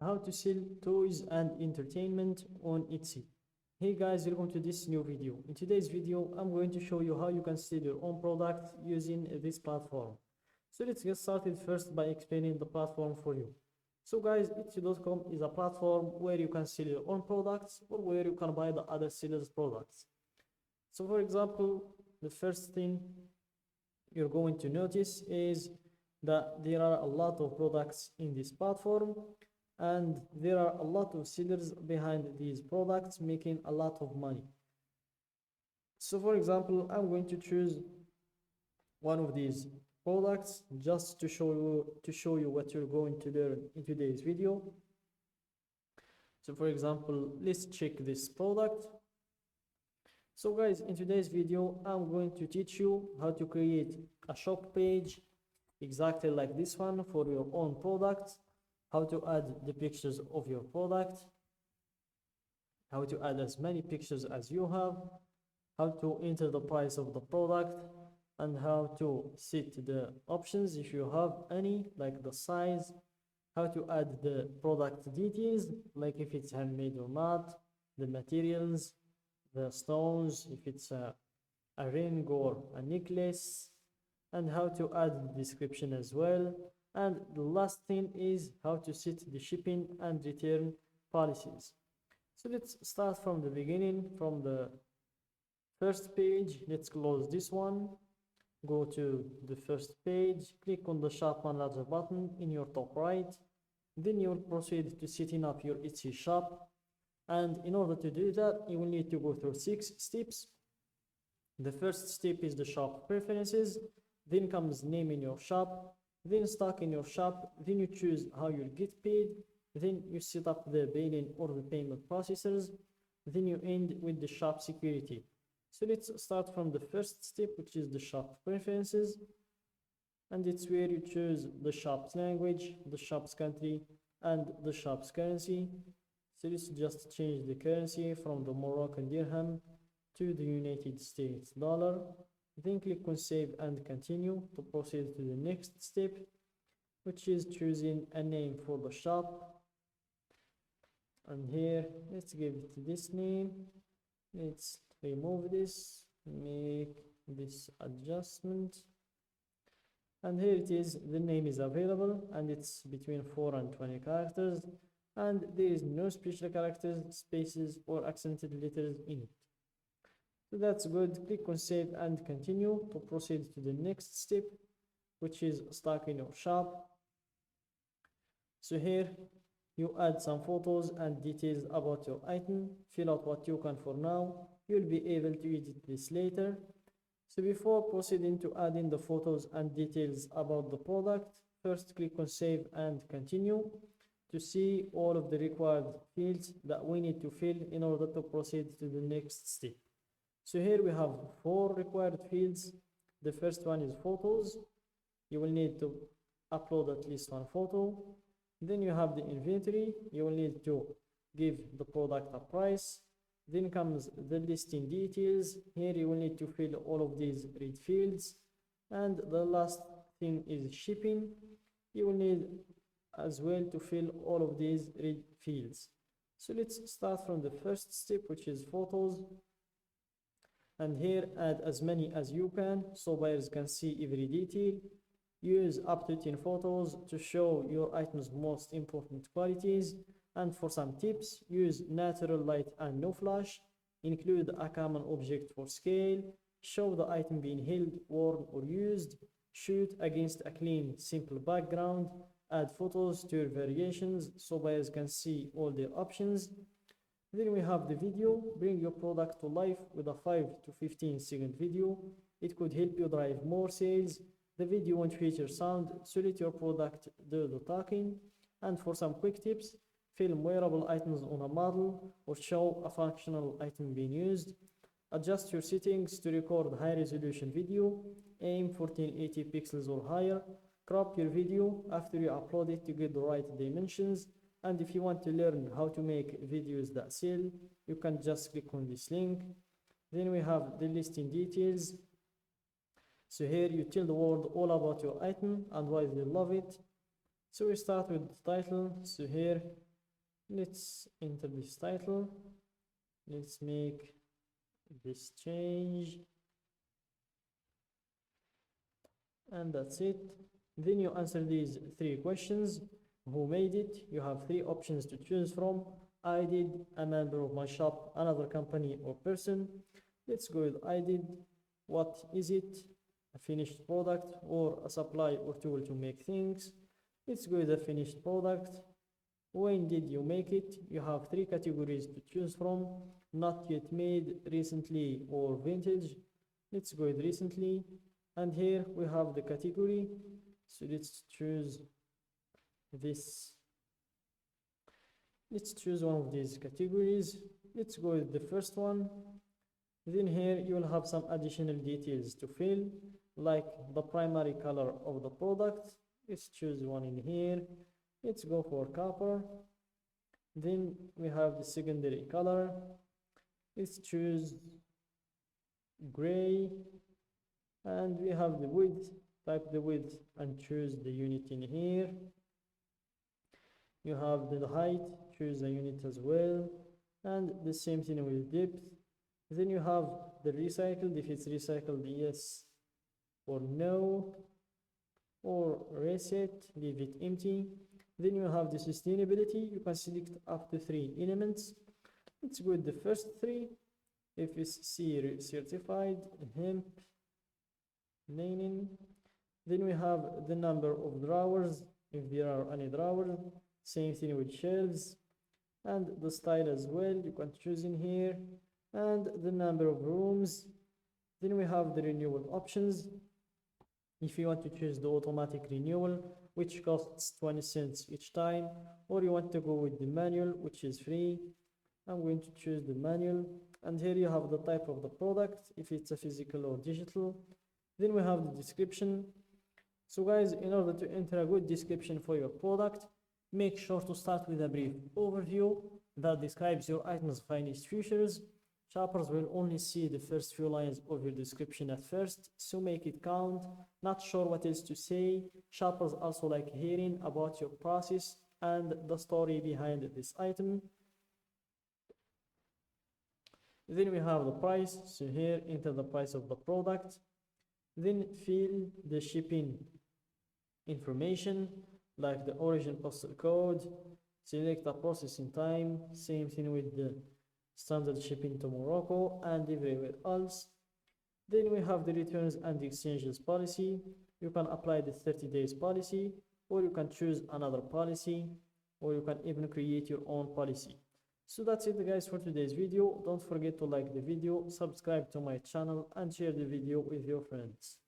how to sell toys and entertainment on Etsy. Hey guys, welcome to this new video. In today's video, I'm going to show you how you can sell your own product using this platform. So let's get started first by explaining the platform for you. So guys, Etsy.com is a platform where you can sell your own products or where you can buy the other sellers' products. So for example, the first thing you're going to notice is that there are a lot of products in this platform and there are a lot of sellers behind these products making a lot of money. So for example, I'm going to choose one of these products just to show you what you're going to learn in today's video. So for example, let's check this product. So guys, in today's video, I'm going to teach you how to create a shop page exactly like this one for your own product, how to add the pictures of your product, how to add as many pictures as you have, how to enter the price of the product, and how to set the options if you have any, like the size, how to add the product details, like if it's handmade or not, the materials, the stones, if it's a ring or a necklace, and how to add the description as well. And the last thing is how to set the shipping and return policies. So let's start from the beginning, from the first page. Let's close this one, go to the first page, click on the shop manager button in your top right. Then you'll proceed to setting up your Etsy shop. And in order to do that, you will need to go through 6 steps. The first step is the shop preferences, then comes naming your shop, then stock in your shop, then you choose how you'll get paid, then you set up the billing or the payment processors, then you end with the shop security. So let's start from the first step, which is the shop preferences, and it's where you choose the shop's language, the shop's country, and the shop's currency. So let's just change the currency from the Moroccan dirham to the United States dollar. Then click on save and continue to proceed to the next step, which is choosing a name for the shop. And here, let's give it this name. Let's remove this, make this adjustment. And here it is, the name is available and it's between 4 and 20 characters. And there is no special characters, spaces, or accented letters in it. So that's good. Click on save and continue to proceed to the next step, which is stock in your shop. So here you add some photos and details about your item, fill out what you can for now. You'll be able to edit this later. So before proceeding to adding the photos and details about the product, first click on save and continue to see all of the required fields that we need to fill in order to proceed to the next step. So here we have 4 required fields. The first one is photos. You will need to upload at least 1 photo. Then you have the inventory. You will need to give the product a price. Then comes the listing details. Here you will need to fill all of these red fields. And the last thing is shipping. You will need as well to fill all of these red fields. So let's start from the first step, which is photos. And here add as many as you can so buyers can see every detail. Use up to 10 photos to show your item's most important qualities. And for some tips, use natural light and no flash. Include a common object for scale. Show the item being held, worn, or used. Shoot against a clean, simple background. Add photos to your variations so buyers can see all their options. Then we have the video. Bring your product to life with a 5 to 15 second video. It could help you drive more sales. The video won't feature sound, so let your product do the talking. And for some quick tips, film wearable items on a model or show a functional item being used. Adjust your settings to record high resolution video. Aim for 1080 pixels or higher. Crop your video after you upload it to get the right dimensions. And if you want to learn how to make videos that sell, you can just click on this link. Then we have the listing details. So here you tell the world all about your item and why they love it. So we start with the title. So here Let's enter this title. Let's make this change, and that's it. Then you answer these three questions. Who made it? You have three options to choose from. I did, a member of my shop, another company or person. Let's go with I did. What is it? A finished product or a supply or tool to make things. Let's go with a finished product. When did you make it? You have three categories to choose from. Not yet made, recently, or vintage. Let's go with recently. And here we have the category. So let's choose this. Let's choose one of these categories. Let's go with the first one. Then here you will have some additional details to fill, like the primary color of the product. Let's choose one in here. Let's go for copper. Then we have the secondary color. Let's choose gray. And we have the width. Type the width and choose the unit in here. You have the height, choose a unit as well, and the same thing with depth. Then you have the recycled, if it's recycled, yes or no, or reset, leave it empty. Then you have the sustainability. You can select up to 3 elements. Let's go with the first 3. FSC certified, hemp, linen. Then we have the number of drawers, if there are any drawers. Same thing with shelves, and the style as well, you can choose in here, and the number of rooms. Then we have the renewal options. If you want to choose the automatic renewal, which costs 20 cents each time, or you want to go with the manual, which is free, I'm going to choose the manual. And here you have the type of the product, if it's a physical or digital. Then we have the description. So guys, in order to enter a good description for your product, make sure to start with a brief overview that describes your item's finest features. Shoppers will only see the first few lines of your description at first, so make it count. Not sure what else to say. Shoppers also like hearing about your process and the story behind this item. Then we have the price. So here, enter the price of the product. Then fill the shipping information, like the origin postal code. Select the processing time. Same thing with the standard shipping to Morocco and everywhere else. Then we have the returns and exchanges policy. You can apply the 30 days policy, or you can choose another policy, or you can even create your own policy. So that's it guys for today's video. Don't forget to like the video, subscribe to my channel, and share the video with your friends.